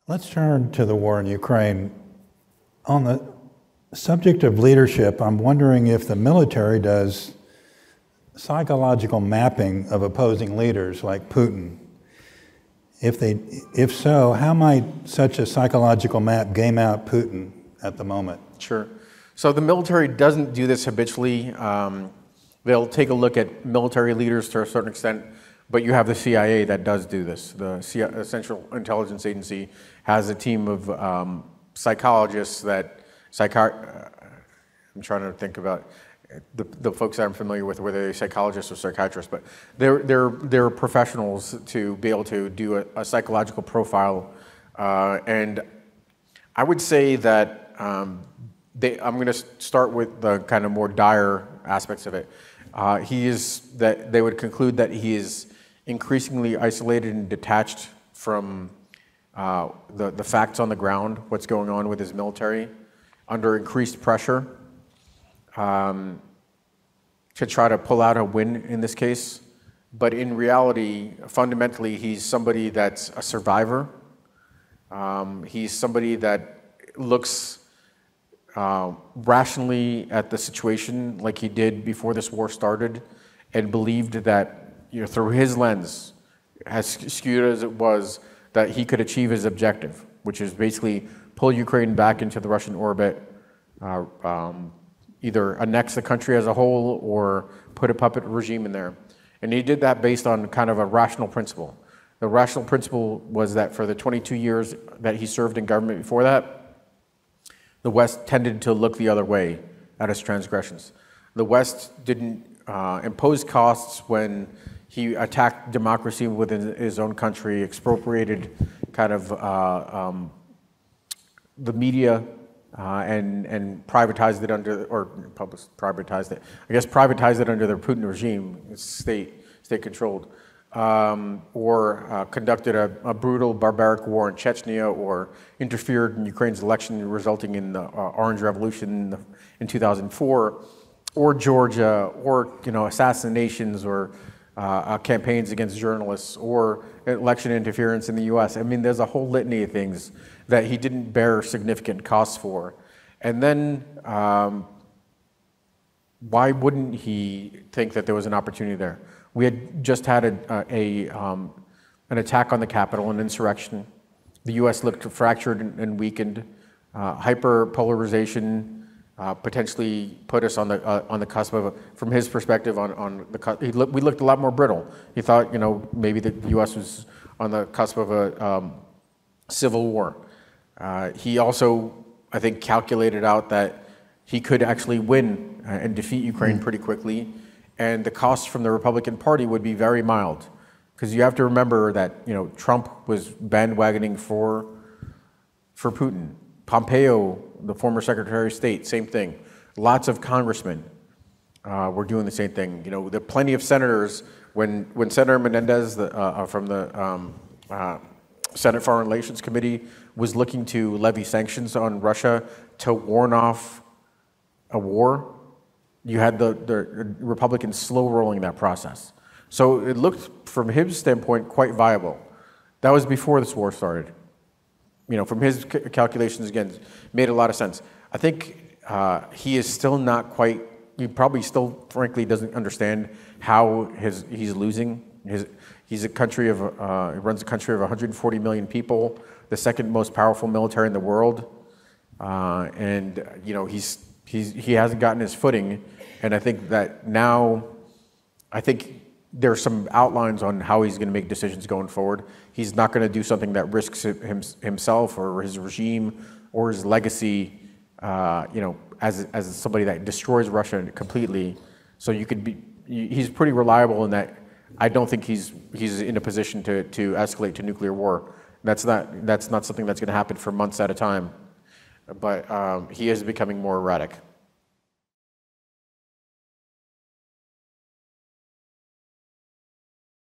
Let's turn to the war in Ukraine. On the subject of leadership, I'm wondering if the military does psychological mapping of opposing leaders like Putin. If so, how might such a psychological map game out Putin at the moment? Sure. So the military doesn't do this habitually. They'll take a look at military leaders to a certain extent, but you have the CIA that does do this. The Central Intelligence Agency has a team of psychologists that, I'm trying to think about the folks that I'm familiar with, whether they're psychologists or psychiatrists, but they're professionals to be able to do a psychological profile. And I would say that I'm going to start with the kind of more dire aspects of it. They would conclude that he is increasingly isolated and detached from the facts on the ground, what's going on with his military, under increased pressure to try to pull out a win in this case. But in reality, fundamentally, he's somebody that's a survivor. He's somebody that looks rationally at the situation like he did before this war started, and believed that, through his lens, as skewed as it was, that he could achieve his objective, which is basically pull Ukraine back into the Russian orbit, either annex the country as a whole or put a puppet regime in there. And he did that based on kind of a rational principle. The rational principle was that for the 22 years that he served in government before that, the West tended to look the other way at his transgressions. The West didn't impose costs when he attacked democracy within his own country, expropriated kind of the media, and privatized it privatized it under the Putin regime. It's state-controlled, or conducted a brutal, barbaric war in Chechnya, or interfered in Ukraine's election, resulting in the Orange Revolution in 2004, or Georgia, or assassinations, or campaigns against journalists, or election interference in the U.S. I mean, there's a whole litany of things that he didn't bear significant costs for. And then why wouldn't he think that there was an opportunity there? We had just had an attack on the Capitol, an insurrection. The U.S. looked fractured and weakened. Hyperpolarization potentially put us on the cusp of, from his perspective, we looked a lot more brittle. He thought, maybe the U.S. was on the cusp of a civil war. He also, I think, calculated out that he could actually win and defeat Ukraine pretty quickly, and the costs from the Republican Party would be very mild. Because you have to remember that Trump was bandwagoning for Putin. Pompeo, the former Secretary of State, same thing. Lots of congressmen were doing the same thing. There are plenty of senators. When Senator Menendez from the Senate Foreign Relations Committee was looking to levy sanctions on Russia to warn off a war, you had the Republicans slow rolling that process. So it looked, from his standpoint, quite viable. That was before this war started. From his calculations, again, made a lot of sense. I think he is still not quite, he probably still, frankly, doesn't understand how he's losing. He's a country of, he runs a country of 140 million people, the second most powerful military in the world. And he hasn't gotten his footing. And I think that now, there are some outlines on how he's going to make decisions going forward. He's not going to do something that risks himself or his regime or his legacy, as somebody that destroys Russia completely. So he's pretty reliable in that. I don't think he's in a position to escalate to nuclear war. That's not something that's going to happen for months at a time. But he is becoming more erratic.